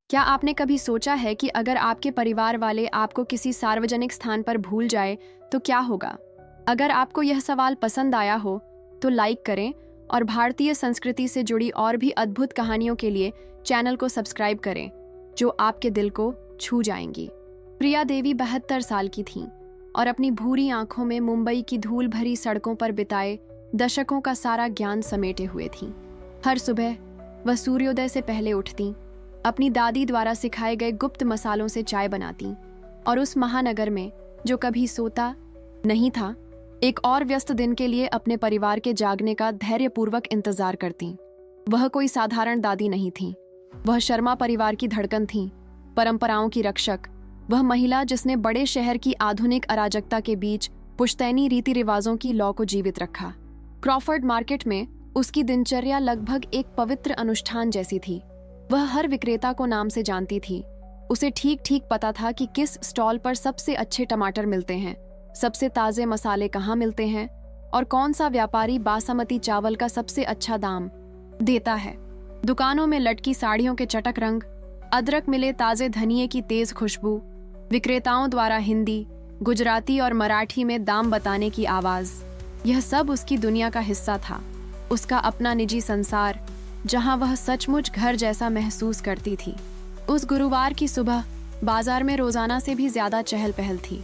क्या आपने कभी सोचा है कि अगर आपके परिवार वाले आपको किसी सार्वजनिक स्थान पर भूल जाए तो क्या होगा? अगर आपको यह सवाल पसंद आया हो तो लाइक करें और भारतीय संस्कृति से जुड़ी और भी अद्भुत कहानियों के लिए चैनल को सब्सक्राइब करें, जो आपके दिल को छू जाएंगी। प्रिया देवी 72 साल की थीं और अपनी भूरी आंखों में मुंबई की धूल भरी सड़कों पर बिताए दशकों का सारा ज्ञान समेटे हुए थीं। हर सुबह वह सूर्योदय से पहले उठतीं, अपनी दादी द्वारा सिखाए गए गुप्त मसालों से चाय बनाती और उस महानगर में जो कभी सोता नहीं था, एक और व्यस्त दिन के लिए अपने परिवार के जागने का धैर्यपूर्वक इंतजार करती। वह कोई साधारण दादी नहीं थी, वह शर्मा परिवार की धड़कन थी, परंपराओं की रक्षक, वह महिला जिसने बड़े शहर की आधुनिक अराजकता के बीच पुश्तैनी रीति रिवाजों की लौ को जीवित रखा। क्रॉफर्ड मार्केट में उसकी दिनचर्या लगभग एक पवित्र अनुष्ठान जैसी थी। वह हर विक्रेता को नाम से जानती थी। उसे ठीक ठीक पता था कि किस स्टॉल पर सबसे अच्छे टमाटर मिलते हैं, सबसे ताजे मसाले कहाँ मिलते हैं और कौन सा व्यापारी बासमती चावल का सबसे अच्छा दाम देता है। दुकानों में लटकी साड़ियों के चटक रंग, अदरक मिले ताजे धनिये की तेज खुशबू, विक्रेताओं द्वारा हिंदी, गुजराती और मराठी में दाम बताने की आवाज, यह सब उसकी दुनिया का हिस्सा था, उसका अपना निजी संसार जहां वह सचमुच घर जैसा महसूस करती थी। उस गुरुवार की सुबह बाजार में रोजाना से भी ज्यादा चहल पहल थी।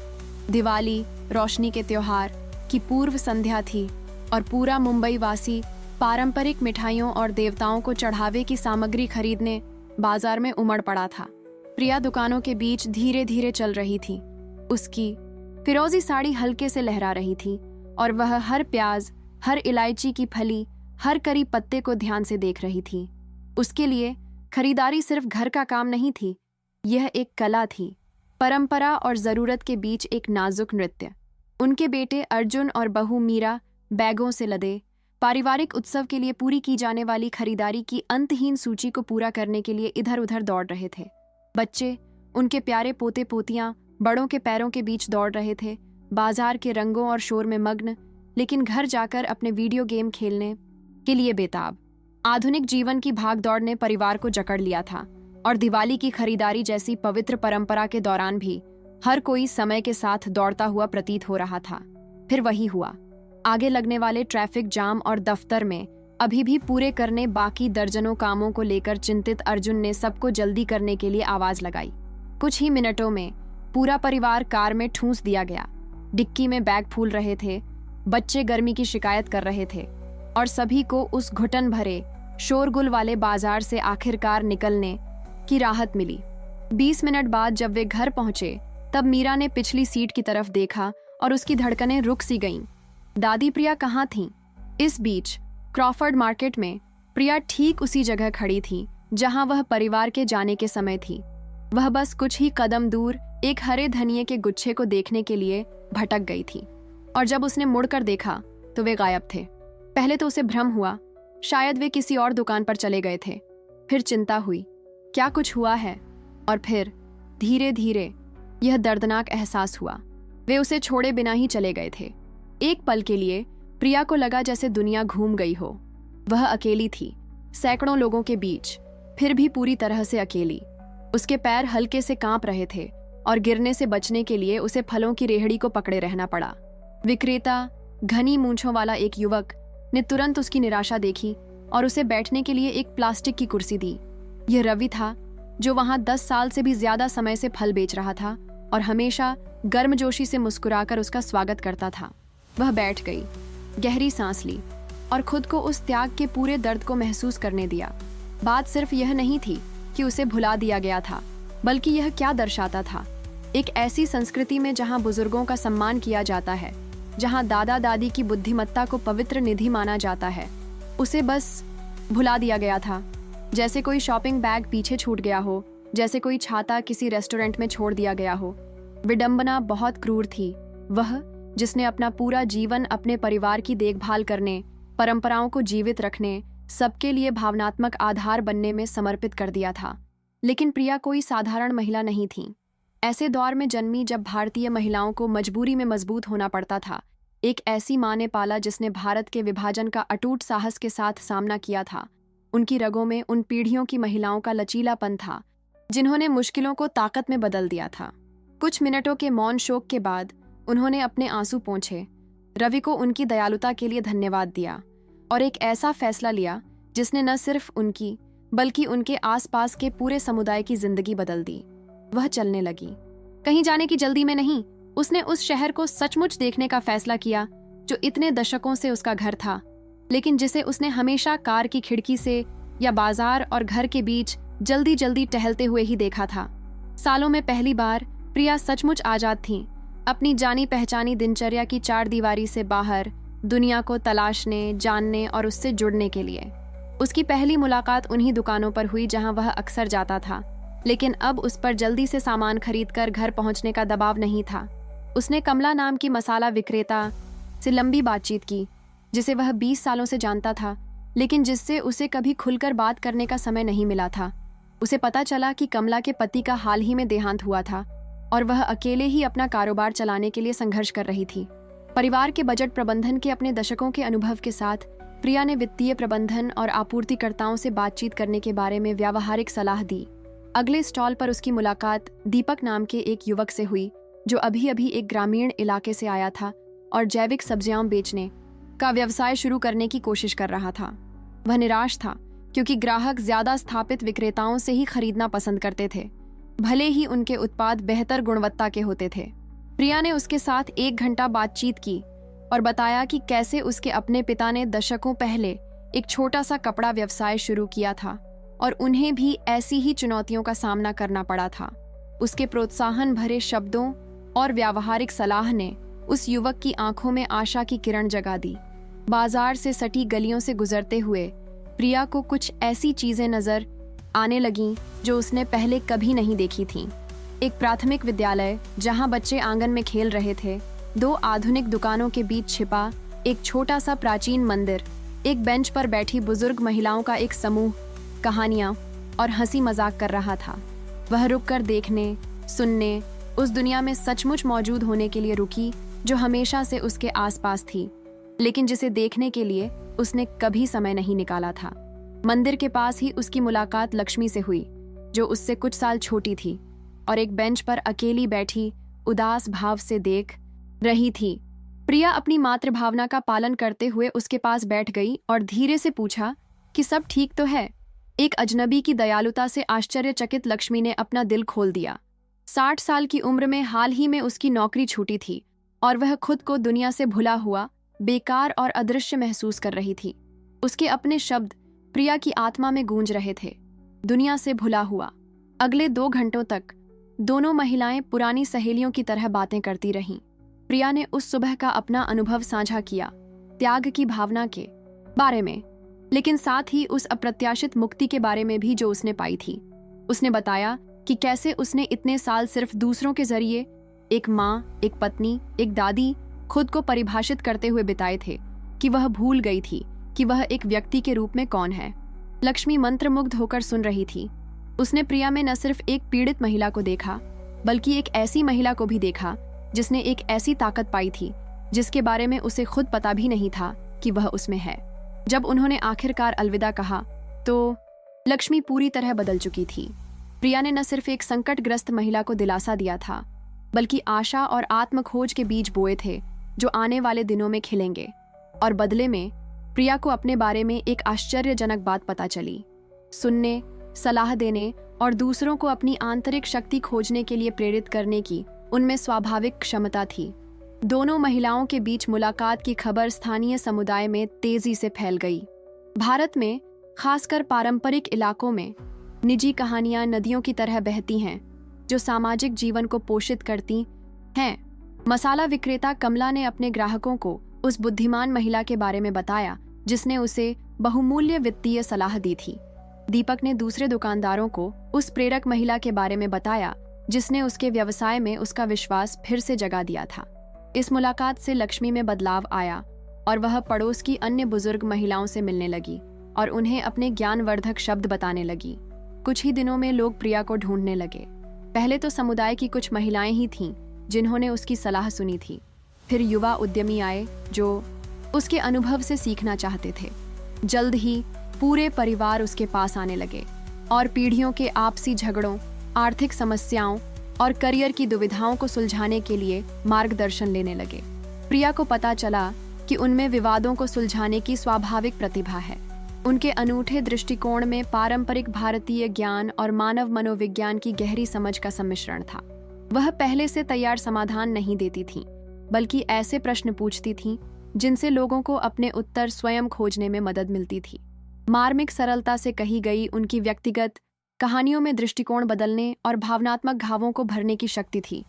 दिवाली, रोशनी के त्योहार की पूर्व संध्या थी और पूरा मुंबई वासी पारंपरिक मिठाइयों और देवताओं को चढ़ावे की सामग्री खरीदने बाजार में उमड़ पड़ा था। प्रिया दुकानों के बीच धीरे धीरे चल रही थी। उसकी फिरोजी साड़ी हल्के से लहरा रही थी और वह हर प्याज, हर इलायची की फली, हर करी पत्ते को ध्यान से देख रही थी। उसके लिए खरीदारी सिर्फ घर का काम नहीं थी, यह एक कला थी, परंपरा और जरूरत के बीच एक नाजुक नृत्य। उनके बेटे अर्जुन और बहू मीरा बैगों से लदे पारिवारिक उत्सव के लिए पूरी की जाने वाली खरीदारी की अंतहीन सूची को पूरा करने के लिए इधर उधर दौड़ रहे थे। बच्चे, उनके प्यारे पोते पोतियां बड़ों के पैरों के बीच दौड़ रहे थे, बाजार के रंगों और शोर में मग्न, लेकिन घर जाकर अपने वीडियो गेम खेलने के लिए बेताब। आधुनिक जीवन की भागदौड़ ने परिवार को जकड़ लिया था और दिवाली की खरीदारी जैसी पवित्र परंपरा के दौरान भी हर कोई समय के साथ दौड़ता हुआ प्रतीत हो रहा था। फिर वही हुआ। आगे लगने वाले ट्रैफिक जाम और दफ्तर में अभी भी पूरे करने बाकी दर्जनों कामों को लेकर चिंतित अर्जुन ने सबको जल्दी करने के लिए आवाज लगाई। कुछ ही मिनटों में पूरा परिवार कार में ठूंस दिया गया। डिक्की में बैग फूल रहे थे, बच्चे गर्मी की शिकायत कर रहे थे और सभी को उस घुटन भरे शोरगुल वाले बाजार से आखिरकार निकलने की राहत मिली। 20 मिनट बाद जब वे घर पहुंचे तब मीरा ने पिछली सीट की तरफ देखा और उसकी धड़कनें रुक सी गईं। दादी प्रिया कहाँ थीं? इस बीच क्रॉफर्ड मार्केट में प्रिया ठीक उसी जगह खड़ी थी जहां वह परिवार के जाने के समय थी। वह बस कुछ ही कदम दूर एक हरे धनिये के गुच्छे को देखने के लिए भटक गई थी और जब उसने मुड़कर देखा तो वे गायब थे। पहले तो उसे भ्रम हुआ, शायद वे किसी और दुकान पर चले गए थे। फिर चिंता हुई, क्या कुछ हुआ है? और फिर धीरे धीरे यह दर्दनाक एहसास हुआ, वे उसे छोड़े बिना ही चले गए थे। एक पल के लिए प्रिया को लगा जैसे दुनिया घूम गई हो। वह अकेली थी, सैकड़ों लोगों के बीच, फिर भी पूरी तरह से अकेली। उसके पैर हल्के से कांप रहे थे और गिरने से बचने के लिए उसे फलों की रेहड़ी को पकड़े रहना पड़ा। विक्रेता, घनी मूंछों वाला एक युवक, ने तुरंत उसकी निराशा देखी और उसे बैठने के लिए एक प्लास्टिक की कुर्सी दी। यह रवि था जो वहां 10 साल से भी ज्यादा समय से फल बेच रहा था और हमेशा गर्मजोशी से मुस्कुराकर उसका स्वागत करता था। वह बैठ गई, गहरी सांस ली और खुद को उस त्याग के पूरे दर्द को महसूस करने दिया। बात सिर्फ यह नहीं थी कि उसे भुला दिया गया था, बल्कि यह क्या दर्शाता था। एक ऐसी संस्कृति में जहां बुजुर्गों का सम्मान किया जाता है, जहां दादा दादी की बुद्धिमत्ता को पवित्र निधि माना जाता है, उसे बस भुला दिया गया था। जैसे कोई शॉपिंग बैग पीछे छूट गया हो, जैसे कोई छाता किसी रेस्टोरेंट में छोड़ दिया गया हो। विडंबना बहुत क्रूर थी। वह जिसने अपना पूरा जीवन अपने परिवार की देखभाल करने, परंपराओं को जीवित रखने, सबके लिए भावनात्मक आधार बनने में समर्पित कर दिया था। लेकिन प्रिया कोई साधारण महिला नहीं थी। ऐसे दौर में जन्मी जब भारतीय महिलाओं को मजबूरी में मजबूत होना पड़ता था। एक ऐसी माँ ने पाला जिसने भारत के विभाजन का अटूट साहस के साथ सामना किया था। उनकी रगों में उन पीढ़ियों की महिलाओं का लचीलापन था जिन्होंने मुश्किलों को ताकत में बदल दिया था। कुछ मिनटों के मौन शोक के बाद उन्होंने अपने आंसू पोंछे, रवि को उनकी दयालुता के लिए धन्यवाद दिया और एक ऐसा फैसला लिया जिसने न सिर्फ उनकी बल्कि उनके आसपास के पूरे समुदाय की जिंदगी बदल दी। वह चलने लगी, कहीं जाने की जल्दी में नहीं। उसने उस शहर को सचमुच देखने का फैसला किया जो इतने दशकों से उसका घर था, लेकिन जिसे उसने हमेशा कार की खिड़की से या बाजार और घर के बीच जल्दी जल्दी टहलते हुए ही देखा था। सालों में पहली बार प्रिया सचमुच आजाद थीं, अपनी जानी पहचानी दिनचर्या की चार दीवारी से बाहर, दुनिया को तलाशने, जानने और उससे जुड़ने के लिए। उसकी पहली मुलाकात उन्हीं दुकानों पर हुई जहां वह अक्सर जाता था, लेकिन अब उस पर जल्दी से सामान खरीदकर घर पहुंचने का दबाव नहीं था। उसने कमला नाम की मसाला विक्रेता से लंबी बातचीत की, जिसे वह 20 सालों से जानता था, लेकिन जिससे उसे कभी खुलकर बात करने का समय नहीं मिला था। उसे पता चला कि कमला के पति का हाल ही में देहांत हुआ था और वह अकेले ही अपना कारोबार चलाने के लिए संघर्ष कर रही थी। परिवार के बजट प्रबंधन के अपने दशकों के अनुभव के साथ प्रिया ने वित्तीय प्रबंधन और आपूर्तिकर्ताओं से बातचीत करने के बारे में व्यावहारिक सलाह दी। अगले स्टॉल पर उसकी मुलाकात दीपक नाम के एक युवक से हुई जो अभी अभी एक ग्रामीण इलाके से आया था और जैविक सब्जियां बेचने का व्यवसाय शुरू करने की कोशिश कर रहा था। वह निराश था क्योंकि ग्राहक ज्यादा स्थापित विक्रेताओं से ही खरीदना पसंद करते थे, भले ही उनके उत्पाद बेहतर गुणवत्ता के होते थे। प्रिया ने उसके साथ 1 घंटा बातचीत की और बताया कि कैसे उसके अपने पिता ने दशकों पहले एक छोटा सा कपड़ा व्यवसाय शुरू किया था और उन्हें भी ऐसी ही चुनौतियों का सामना करना पड़ा था। उसके प्रोत्साहन भरे शब्दों और व्यावहारिक सलाह ने उस युवक की आंखों में आशा की किरण जगा दी। बाजार से सटी गलियों से गुजरते हुए प्रिया को कुछ ऐसी चीजें नजर आने लगीं जो उसने पहले कभी नहीं देखी थीं। एक प्राथमिक विद्यालय जहां बच्चे आंगन में खेल रहे थे, 2 आधुनिक दुकानों के बीच छिपा एक छोटा सा प्राचीन मंदिर, एक बेंच पर बैठी बुजुर्ग महिलाओं का एक समूह कहानियां और हंसी मजाक कर रहा था। वह रुककर देखने, सुनने, उस दुनिया में सचमुच मौजूद होने के लिए रुकी जो हमेशा से उसके आसपास थी, लेकिन जिसे देखने के लिए उसने कभी समय नहीं निकाला था। मंदिर के पास ही उसकी मुलाकात लक्ष्मी से हुई, जो उससे कुछ साल छोटी थी और एक बेंच पर अकेली बैठी उदास भाव से देख रही थी। प्रिया अपनी मातृभावना का पालन करते हुए उसके पास बैठ गई और धीरे से पूछा कि सब ठीक तो है। एक अजनबी की दयालुता से आश्चर्यचकित लक्ष्मी ने अपना दिल खोल दिया। 60 साल की उम्र में हाल ही में उसकी नौकरी छूटी थी और वह खुद को दुनिया से भुला हुआ, बेकार और अदृश्य महसूस कर रही थी। उसके अपने शब्द प्रिया की आत्मा में गूंज रहे थे, दुनिया से भुला हुआ। अगले 2 घंटों तक दोनों महिलाएं पुरानी सहेलियों की तरह बातें करती रहीं। प्रिया ने उस सुबह का अपना अनुभव साझा किया, त्याग की भावना के बारे में, लेकिन साथ ही उस अप्रत्याशित मुक्ति के बारे में भी जो उसने पाई थी। उसने बताया कि कैसे उसने इतने साल सिर्फ दूसरों के जरिए, एक माँ, एक पत्नी, एक दादी, खुद को परिभाषित करते हुए बिताए थे कि वह भूल गई थी कि वह एक व्यक्ति के रूप में कौन है। लक्ष्मी मंत्रमुग्ध होकर सुन रही थी। उसने प्रिया में न सिर्फ एक पीड़ित महिला को देखा, बल्कि एक ऐसी महिला को भी देखा जिसने एक ऐसी ताकत पाई थी जिसके बारे में उसे खुद पता भी नहीं था कि वह उसमें है। जब उन्होंने आखिरकार अलविदा कहा तो लक्ष्मी पूरी तरह बदल चुकी थी। प्रिया ने न सिर्फ एक संकटग्रस्त महिला को दिलासा दिया था, बल्कि आशा और आत्मखोज के बीज बोए थे जो आने वाले दिनों में खिलेंगे। और बदले में प्रिया को अपने बारे में एक आश्चर्यजनक बात पता चली। सुनने, सलाह देने और दूसरों को अपनी आंतरिक शक्ति खोजने के लिए प्रेरित करने की उनमें स्वाभाविक क्षमता थी। दोनों महिलाओं के बीच मुलाकात की खबर स्थानीय समुदाय में तेजी से फैल गई। भारत में खासकर पारंपरिक इलाकों में निजी कहानियां नदियों की तरह बहती हैं जो सामाजिक जीवन को पोषित करती हैं। मसाला विक्रेता कमला ने अपने ग्राहकों को उस बुद्धिमान महिला के बारे में बताया जिसने उसे बहुमूल्य वित्तीय सलाह दी थी। दीपक ने दूसरे दुकानदारों को उस प्रेरक महिला के बारे में बताया जिसने उसके व्यवसाय में उसका विश्वास फिर से जगा दिया था। इस मुलाकात से लक्ष्मी में बदलाव आया और वह पड़ोस की अन्य बुजुर्ग महिलाओं से मिलने लगी और उन्हें अपने ज्ञानवर्धक शब्द बताने लगी। कुछ ही दिनों में लोग प्रिया को ढूंढने लगे। पहले तो समुदाय की कुछ महिलाएं ही थीं जिन्होंने उसकी सलाह सुनी थी। फिर युवा उद्यमी आए जो उसके अनुभव से सीखना चाहते थे। जल्द ही पूरे परिवार उसके पास आने लगे और पीढ़ियों के आपसी झगड़ों आर्थिक समस्याओं और करियर की दुविधाओं को सुलझाने के लिए मार्गदर्शन लेने लगे। प्रिया को पता चला कि उनमें विवादों को सुलझाने की स्वाभाविक प्रतिभा है। उनके अनूठे दृष्टिकोण में पारंपरिक भारतीय ज्ञान और मानव मनोविज्ञान की गहरी समझ का सम्मिश्रण था। वह पहले से तैयार समाधान नहीं देती थीं, बल्कि ऐसे प्रश्न पूछती थीं जिनसे लोगों को अपने उत्तर स्वयं खोजने में मदद मिलती थी। मार्मिक सरलता से कही गई उनकी व्यक्तिगत कहानियों में दृष्टिकोण बदलने और भावनात्मक घावों को भरने की शक्ति थी।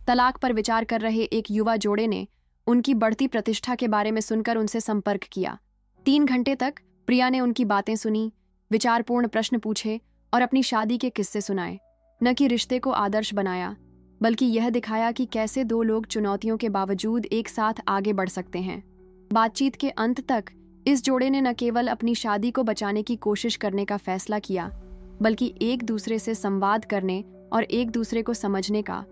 तलाक पर विचार कर रहे एक युवा जोड़े ने उनकी बढ़ती प्रतिष्ठा के बारे में सुनकर उनसे संपर्क किया। 3 घंटे तक प्रिया ने उनकी बातें सुनी, विचारपूर्ण प्रश्न पूछे और अपनी शादी के किस्से सुनाए। न कि रिश्ते को आदर्श बनाया, बल्कि यह दिखाया कि कैसे 2 लोग चुनौतियों के बावजूद एक साथ आगे बढ़ सकते हैं। बातचीत के अंत तक इस जोड़े ने न केवल अपनी शादी को बचाने की कोशिश करने का फैसला किया, बल्कि एक दूसरे से संवाद करने और एक दूसरे को समझने का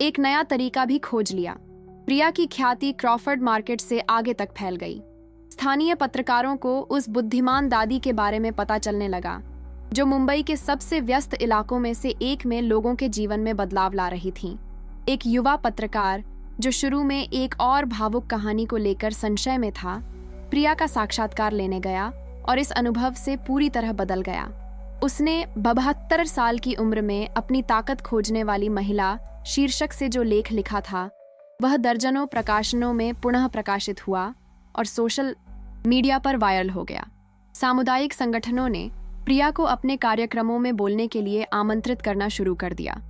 एक नया तरीका भी खोज लिया। प्रिया की ख्याति क्रॉफर्ड मार्केट से आगे तक फैल गई। स्थानीय पत्रकारों को उस बुद्धिमान दादी के बारे में पता चलने लगा, जो मुंबई के सबसे व्यस्त इलाकों में से एक में लोगों के जीवन में बदलाव ला रही थीं। एक युवा पत्रकार जो शुरू में एक और भावुक कहानी को लेकर संशय में था, प्रिया का साक्षात्कार लेने गया और इस अनुभव से पूरी तरह बदल गया। उसने 72 साल की उम्र में अपनी ताकत खोजने वाली महिला शीर्षक से जो लेख लिखा था, वह दर्जनों प्रकाशनों में पुनः प्रकाशित हुआ और सोशल मीडिया पर वायरल हो गया। सामुदायिक संगठनों ने प्रिया को अपने कार्यक्रमों में बोलने के लिए आमंत्रित करना शुरू कर दिया।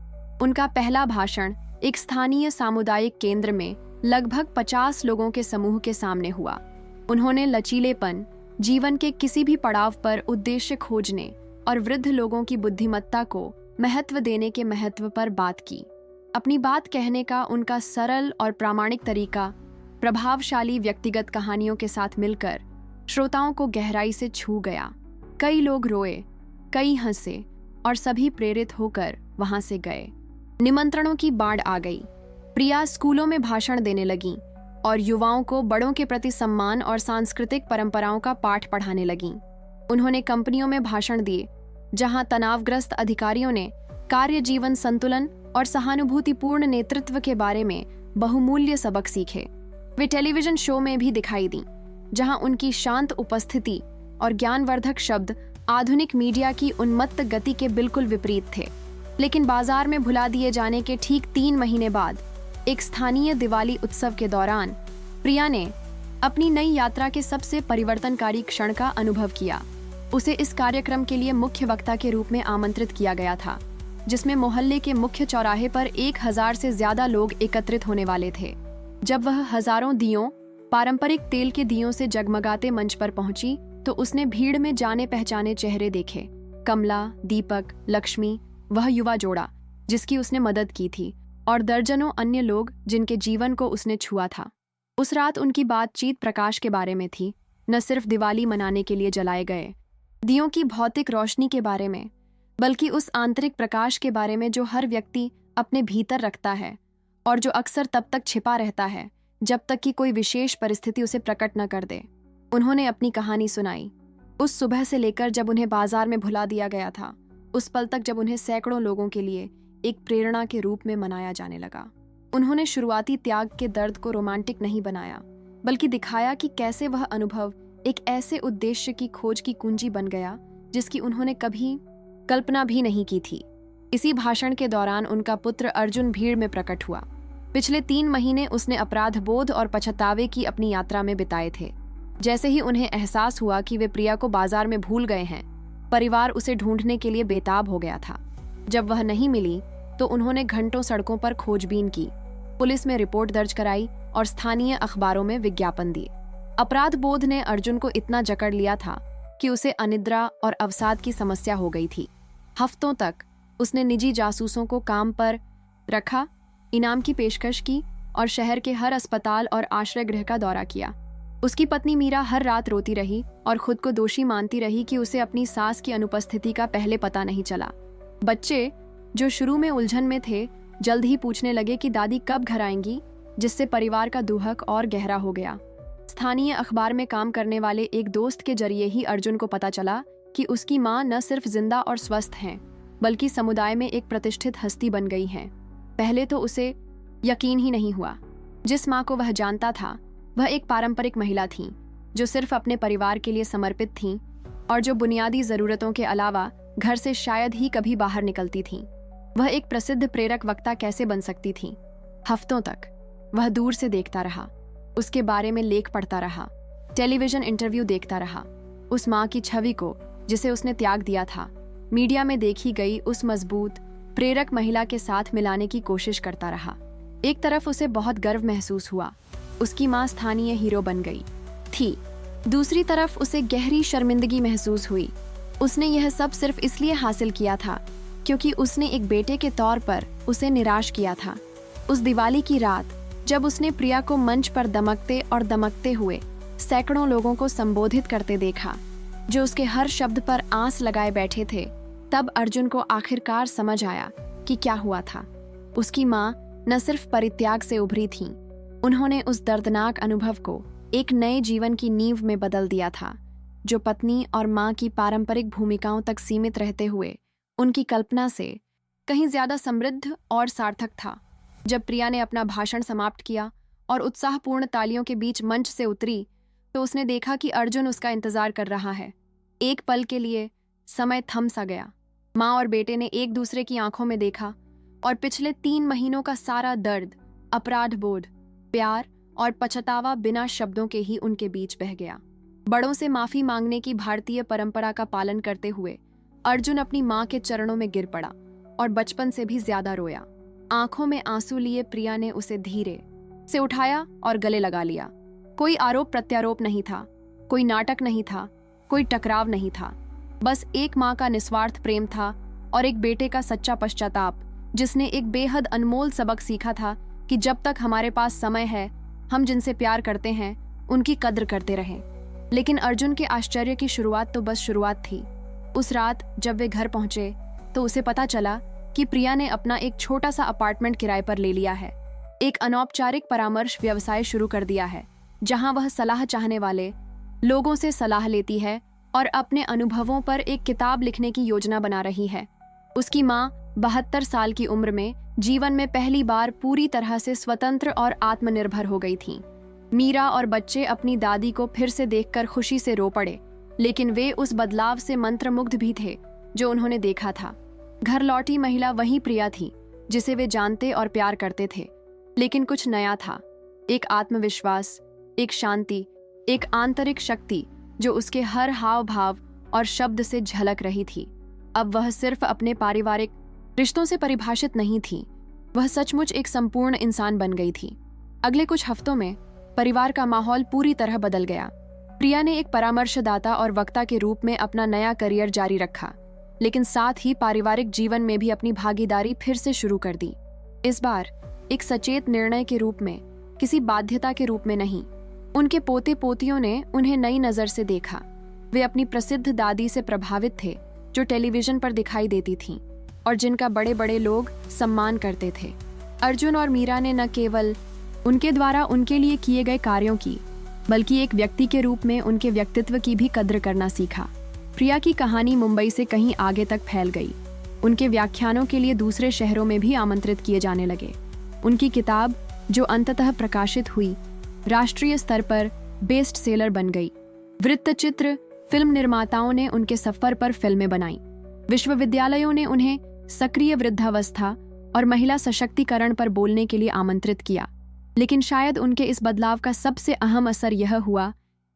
उनका पहला भाषण एक स्थानीय सामुदायिक केंद्र में लगभग 50 लोगों के समूह के सामने हुआ। उन्होंने लचीलेपन, जीवन के किसी भी पड़ाव पर उद्देश्य खोजने और वृद्ध लोगों की बुद्धिमत्ता को महत्व देने के महत्व पर बात की। अपनी बात कहने का उनका सरल और प्रामाणिक तरीका प्रभावशाली व्यक्तिगत कहानियों के साथ मिलकर श्रोताओं को गहराई से छू गया। कई लोग रोए, कई हंसे और सभी प्रेरित होकर वहां से गए। निमंत्रणों की बाढ़ आ गई। प्रिया स्कूलों में भाषण देने लगीं और युवाओं को बड़ों के प्रति सम्मान और सांस्कृतिक परंपराओं का पाठ पढ़ाने लगीं। उन्होंने कंपनियों में भाषण दिए, जहां तनावग्रस्त अधिकारियों ने कार्य जीवन संतुलन और सहानुभूतिपूर्ण नेतृत्व के बारे में बहुमूल्य सबक सीखे। वे टेलीविजन शो में भी दिखाई दीं, जहां उनकी शांत उपस्थिति और ज्ञानवर्धक शब्द आधुनिक मीडिया की उन्मत्त गति के बिल्कुल विपरीत थे। लेकिन बाजार में भुला दिए जाने के ठीक 3 महीने बाद एक स्थानीय दिवाली उत्सव के दौरान प्रिया ने अपनी नई यात्रा के सबसे परिवर्तनकारी क्षण का अनुभव किया। उसे इस कार्यक्रम के लिए मुख्य वक्ता के रूप में आमंत्रित किया गया था, जिसमें मोहल्ले के मुख्य चौराहे पर 1000 से ज्यादा लोग एकत्रित होने वाले थे। जब वह हजारों दियों, पारंपरिक तेल के दियों से जगमगाते मंच पर पहुंची, तो उसने भीड़ में जाने पहचाने चेहरे देखे। कमला, दीपक, लक्ष्मी, वह युवा जोड़ा जिसकी उसने मदद की थी, और दर्जनों अन्य लोग जिनके जीवन को उसने छुआ था। उस रात उनकी बातचीत प्रकाश के बारे में थी, न सिर्फ दिवाली मनाने के लिए जलाए गए दियों की भौतिक रोशनी के बारे में, बल्कि उस आंतरिक प्रकाश के बारे में जो हर व्यक्ति अपने भीतर रखता है और जो अक्सर तब तक छिपा रहता है जब तक कि कोई विशेष परिस्थिति उसे प्रकट न कर दे। उन्होंने अपनी कहानी सुनाई, उस सुबह से लेकर जब उन्हें बाजार में भुला दिया गया था, उस पल तक जब उन्हें सैकड़ों लोगों के लिए एक प्रेरणा के रूप में मनाया जाने लगा। उन्होंने शुरुआती त्याग के दर्द को रोमांटिक नहीं बनाया, बल्कि दिखाया कि कैसे वह अनुभव एक ऐसे उद्देश्य की खोज की कुंजी बन गया जिसकी उन्होंने कभी कल्पना भी नहीं की थी। इसी भाषण के दौरान उनका पुत्र अर्जुन भीड़ में प्रकट हुआ। पिछले 3 महीने उसने अपराध बोध और पछतावे की अपनी यात्रा में बिताए थे। जैसे ही उन्हें एहसास हुआ कि वे प्रिया को बाजार में भूल गए हैं, परिवार उसे ढूंढने के लिए बेताब हो गया था। जब वह नहीं मिली तो उन्होंने घंटों सड़कों पर खोजबीन की, पुलिस में रिपोर्ट दर्ज कराई और स्थानीय अखबारों में विज्ञापन दिए। अपराध बोध ने अर्जुन को इतना जकड़ लिया था कि उसे अनिद्रा और अवसाद की समस्या हो गई थी। हफ्तों तक उसने निजी जासूसों को काम पर रखा, इनाम की पेशकश की और शहर के हर अस्पताल और आश्रय गृह का दौरा किया। उसकी पत्नी मीरा हर रात रोती रही और खुद को दोषी मानती रही कि उसे अपनी सास की अनुपस्थिति का पहले पता नहीं चला। बच्चे, जो शुरू में उलझन में थे, जल्द ही पूछने लगे कि दादी कब घर आएंगी, जिससे परिवार का दुहक और गहरा हो गया। स्थानीय अखबार में काम करने वाले एक दोस्त के जरिए ही अर्जुन को पता चला कि उसकी मां न सिर्फ जिंदा और स्वस्थ हैं, बल्कि समुदाय में एक प्रतिष्ठित हस्ती बन गई हैं। पहले तो उसे यकीन ही नहीं हुआ। जिस माँ को वह जानता था वह एक पारंपरिक महिला थीं, जो सिर्फ अपने परिवार के लिए समर्पित थीं और जो बुनियादी ज़रूरतों के अलावा घर से शायद ही कभी बाहर निकलती थीं। वह एक प्रसिद्ध प्रेरक वक्ता कैसे बन सकती थीं? हफ्तों तक वह दूर से देखता रहा, उसके बारे में लेख पढ़ता रहा, टेलीविजन इंटरव्यू देखता रहा। उस माँ की छवि को, जिसे उसने त्याग दिया था, मीडिया में देखी गई उस मजबूत प्रेरक महिला के साथ मिलाने की कोशिश करता रहा। एक तरफ उसे बहुत गर्व महसूस हुआ, उसकी माँ स्थानीय हीरो बन गई थी। दूसरी तरफ उसे गहरी शर्मिंदगी महसूस हुई। उसने यह सब सिर्फ इसलिए हासिल किया था क्योंकि उसने एक बेटे के तौर पर उसे निराश किया था। उस दिवाली की रात जब उसने प्रिया को मंच पर दमकते और दमकते हुए सैकड़ों लोगों को संबोधित करते देखा, जो उसके हर शब्द पर आंस लगाए बैठे थे, तब अर्जुन को आखिरकार समझ आया कि क्या हुआ था। उसकी माँ न सिर्फ परित्याग से उभरी थीं, उन्होंने उस दर्दनाक अनुभव को एक नए जीवन की नींव में बदल दिया था, जो पत्नी और माँ की पारंपरिक भूमिकाओं तक सीमित रहते हुए उनकी कल्पना से कहीं ज्यादा समृद्ध और सार्थक था। जब प्रिया ने अपना भाषण समाप्त किया और उत्साहपूर्ण तालियों के बीच मंच से उतरी, तो उसने देखा कि अर्जुन उसका इंतजार कर रहा है। एक पल के लिए समय थम सा गया। माँ और बेटे ने एक दूसरे की आंखों में देखा और पिछले 3 महीनों का सारा दर्द, अपराध बोध, प्यार और पछतावा बिना शब्दों के ही उनके बीच बह गया। बड़ों से माफी मांगने की भारतीय परंपरा का पालन करते हुए अर्जुन अपनी माँ के चरणों में गिर पड़ा और बचपन से भी ज्यादा रोया। आंखों में आंसू लिए प्रिया ने उसे धीरे से उठाया और गले लगा लिया। कोई आरोप प्रत्यारोप नहीं था, कोई नाटक नहीं था, कोई टकराव नहीं था। बस एक माँ का निस्वार्थ प्रेम था और एक बेटे का सच्चा पश्चाताप, जिसने एक बेहद अनमोल सबक सीखा था कि जब तक हमारे पास समय है, हम जिनसे प्यार करते हैं उनकी कद्र करते रहें। लेकिन अर्जुन के आश्चर्य की शुरुआत तो बस शुरुआत थी। उस रात जब वे घर पहुंचे तो उसे पता चला कि प्रिया ने अपना एक छोटा सा अपार्टमेंट किराए पर ले लिया है। एक अनौपचारिक परामर्श व्यवसाय शुरू कर दिया है, जहां वह सलाह चाहने वाले लोगों से सलाह लेती है और अपने अनुभवों पर एक किताब लिखने की योजना बना रही है। उसकी माँ 72 साल की उम्र में जीवन में पहली बार पूरी तरह से स्वतंत्र और आत्मनिर्भर हो गई थीं। मीरा और बच्चे अपनी दादी को फिर से देखकर खुशी से रो पड़े, लेकिन वे उस बदलाव से मंत्रमुग्ध भी थे जो उन्होंने देखा था। घर लौटी महिला वही प्रिया थी जिसे वे जानते और प्यार करते थे, लेकिन कुछ नया था। एक आत्मविश्वास, एक शांति, एक आंतरिक शक्ति जो उसके हर हाव भाव और शब्द से झलक रही थी। अब वह सिर्फ अपने पारिवारिक रिश्तों से परिभाषित नहीं थी, वह सचमुच एक संपूर्ण इंसान बन गई थी। अगले कुछ हफ्तों में परिवार का माहौल पूरी तरह बदल गया। प्रिया ने एक परामर्शदाता और वक्ता के रूप में अपना नया करियर जारी रखा, लेकिन साथ ही पारिवारिक जीवन में भी अपनी भागीदारी फिर से शुरू कर दी। इस बार एक सचेत निर्णय के रूप में, किसी बाध्यता के रूप में नहीं। उनके पोते पोतियों ने उन्हें नई नजर से देखा। वे अपनी प्रसिद्ध दादी से प्रभावित थे, जो टेलीविजन पर दिखाई देती थीं और जिनका बड़े बड़े लोग सम्मान करते थे। अर्जुन और मीरा ने न केवल उनके द्वारा उनके लिए किए गए कार्यों की, बल्कि एक व्यक्ति के रूप में उनके व्यक्तित्व की भी कद्र करना सीखा। प्रिया की कहानी मुंबई से कहीं आगे तक फैल गई। उनके व्याख्यानों के लिए दूसरे शहरों में भी आमंत्रित किए जाने लगे। उनकी किताब, जो अंततः प्रकाशित हुई, राष्ट्रीय स्तर पर बेस्ट सेलर बन गई। वृत्तचित्र, फिल्म निर्माताओं ने उनके सफर पर फिल्में बनाई। विश्वविद्यालयों ने उन्हें सक्रिय वृद्धावस्था और महिला सशक्तिकरण पर बोलने के लिए आमंत्रित किया। लेकिन शायद उनके इस बदलाव का सबसे अहम असर यह हुआ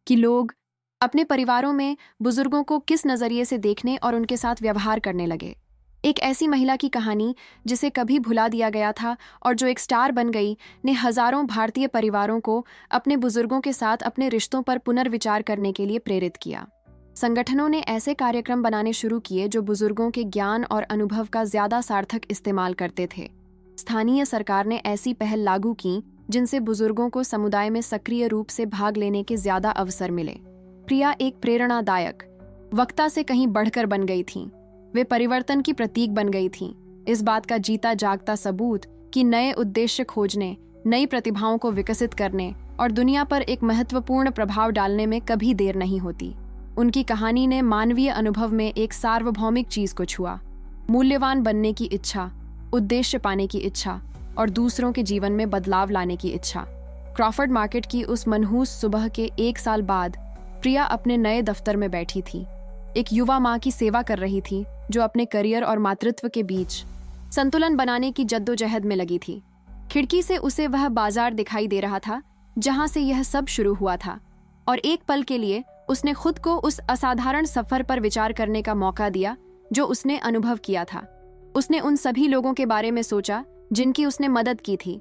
कि लोग अपने परिवारों में बुजुर्गों को किस नजरिए से देखने और उनके साथ व्यवहार करने लगे। एक ऐसी महिला की कहानी जिसे कभी भुला दिया गया था और जो एक स्टार बन गई, ने हजारों भारतीय परिवारों को अपने बुजुर्गों के साथ अपने रिश्तों पर पुनर्विचार करने के लिए प्रेरित किया। संगठनों ने ऐसे कार्यक्रम बनाने शुरू किए जो बुजुर्गों के ज्ञान और अनुभव का ज्यादा सार्थक इस्तेमाल करते थे। स्थानीय सरकार ने ऐसी पहल लागू की जिनसे बुजुर्गों को समुदाय में सक्रिय रूप से भाग लेने के ज्यादा अवसर मिले। प्रिया एक प्रेरणादायक वक्ता से कहीं बढ़कर बन गई थीं। वे परिवर्तन की प्रतीक बन गई थीं, इस बात का जीता जागता सबूत कि नए उद्देश्य खोजने, नई प्रतिभाओं को विकसित करने और दुनिया पर एक महत्वपूर्ण प्रभाव डालने में कभी देर नहीं होती। उनकी कहानी ने मानवीय अनुभव में एक सार्वभौमिक चीज को छुआ, मूल्यवान बनने की इच्छा, उद्देश्य पाने की इच्छा और दूसरों के जीवन में बदलाव लाने की इच्छा। क्रॉफर्ड मार्केट की उस मनहूस सुबह के 1 साल बाद प्रिया अपने नए दफ्तर में बैठी थी। एक युवा माँ की सेवा कर रही थी जो अपने करियर और मातृत्व के बीच संतुलन बनाने की जद्दोजहद में लगी थी। खिड़की से उसे वह बाजार दिखाई दे रहा था जहां से यह सब शुरू हुआ था, और एक पल के लिए उसने खुद को उस असाधारण सफर पर विचार करने का मौका दिया जो उसने अनुभव किया था। उसने उन सभी लोगों के बारे में सोचा जिनकी उसने मदद की थी,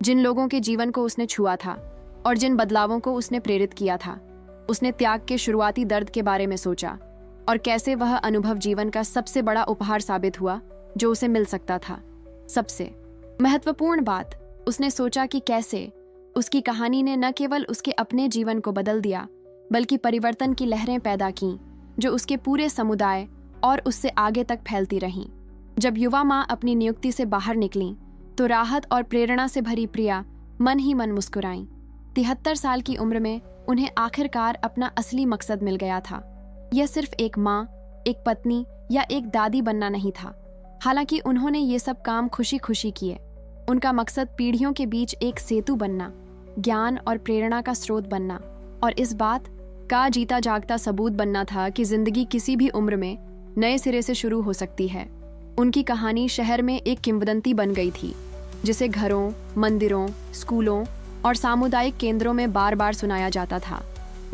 जिन लोगों के जीवन को उसने छुआ था और जिन बदलावों को उसने प्रेरित किया था। उसने त्याग के शुरुआती दर्द के बारे में सोचा और कैसे वह अनुभव जीवन का सबसे बड़ा उपहार साबित हुआ जो उसे मिल सकता था। सबसे महत्वपूर्ण बात, उसने सोचा कि कैसे उसकी कहानी ने न केवल उसके अपने जीवन को बदल दिया बल्कि परिवर्तन की लहरें पैदा की जो उसके पूरे समुदाय और उससे आगे तक फैलती रहीं। जब युवा माँ अपनी नियुक्ति से बाहर निकलीं तो राहत और प्रेरणा से भरी प्रिया मन ही मन मुस्कुराईं। 73 साल की उम्र में उन्हें आखिरकार अपना असली मकसद मिल गया था। यह सिर्फ एक माँ, एक पत्नी या एक दादी बनना नहीं था। हालांकि उन्होंने ये सब काम खुशी खुशी किए। उनका मकसद पीढ़ियों के बीच एक सेतु बनना, ज्ञान और प्रेरणा का स्रोत बनना और इस बात का जीता जागता सबूत बनना था कि जिंदगी किसी भी उम्र में नए सिरे से शुरू हो सकती है। उनकी कहानी शहर में एक किंवदंती बन गई थी जिसे घरों, मंदिरों, स्कूलों और सामुदायिक केंद्रों में बार बार सुनाया जाता था।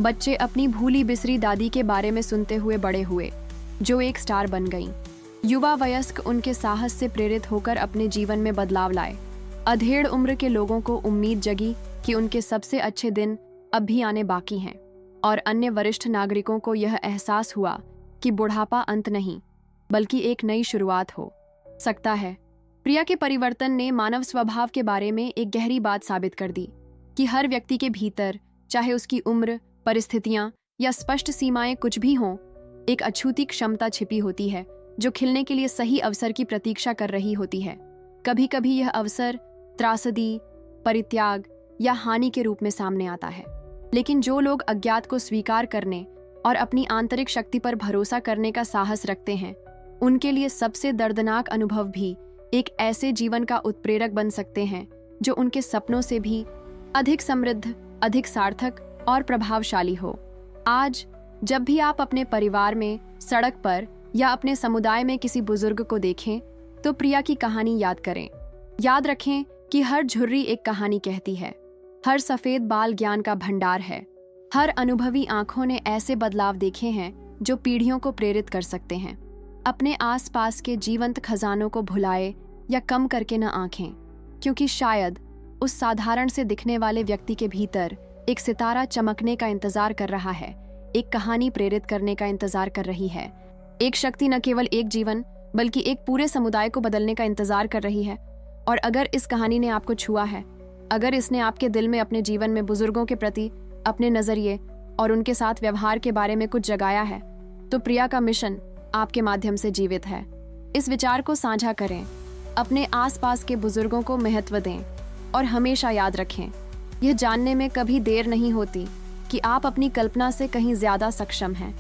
बच्चे अपनी भूली बिसरी दादी के बारे में सुनते हुए बड़े हुए जो एक स्टार बन गईं। युवा वयस्क उनके साहस से प्रेरित होकर अपने जीवन में बदलाव लाए। अधेड़ उम्र के लोगों को उम्मीद जगी कि उनके सबसे अच्छे दिन अब भी आने बाकी हैं, और अन्य वरिष्ठ नागरिकों को यह एहसास हुआ कि बुढ़ापा अंत नहीं बल्कि एक नई शुरुआत हो सकता है। प्रिया के परिवर्तन ने मानव स्वभाव के बारे में एक गहरी बात साबित कर दी कि हर व्यक्ति के भीतर, चाहे उसकी उम्र, परिस्थितियां या स्पष्ट सीमाएं कुछ भी हों, एक अछूती क्षमता छिपी होती है जो खिलने के लिए सही अवसर की प्रतीक्षा कर रही होती है। कभी कभी यह अवसर त्रासदी, परित्याग या हानि के रूप में सामने आता है, लेकिन जो लोग अज्ञात को स्वीकार करने और अपनी आंतरिक शक्ति पर भरोसा करने का साहस रखते हैं, उनके लिए सबसे दर्दनाक अनुभव भी एक ऐसे जीवन का उत्प्रेरक बन सकते हैं जो उनके सपनों से भी अधिक समृद्ध, अधिक सार्थक और प्रभावशाली हो। आज जब भी आप अपने परिवार में, सड़क पर या अपने समुदाय में किसी बुजुर्ग को देखें तो प्रिया की कहानी याद करें। याद रखें कि हर झुर्री एक कहानी कहती है, हर सफेद बाल ज्ञान का भंडार है, हर अनुभवी आंखों ने ऐसे बदलाव देखे हैं जो पीढ़ियों को प्रेरित कर सकते हैं। अपने आसपास के जीवंत खजानों को भुलाए या कम करके न आंखें, क्योंकि शायद उस साधारण से दिखने वाले व्यक्ति के भीतर एक सितारा चमकने का इंतजार कर रहा है, एक कहानी प्रेरित करने का इंतजार कर रही है। एक शक्ति न केवल एक जीवन बल्कि एक पूरे समुदाय को बदलने का इंतजार कर रही है। और अगर इस कहानी ने आपको छुआ है, अगर इसने आपके दिल में अपने जीवन में बुजुर्गों के प्रति अपने नजरिए और उनके साथ व्यवहार के बारे में कुछ जगाया है, तो प्रिया का मिशन आपके माध्यम से जीवित है। इस विचार को साझा करें, अपने आसपास के बुजुर्गों को महत्व दें और हमेशा याद रखें, यह जानने में कभी देर नहीं होती कि आप अपनी कल्पना से कहीं ज्यादा सक्षम हैं।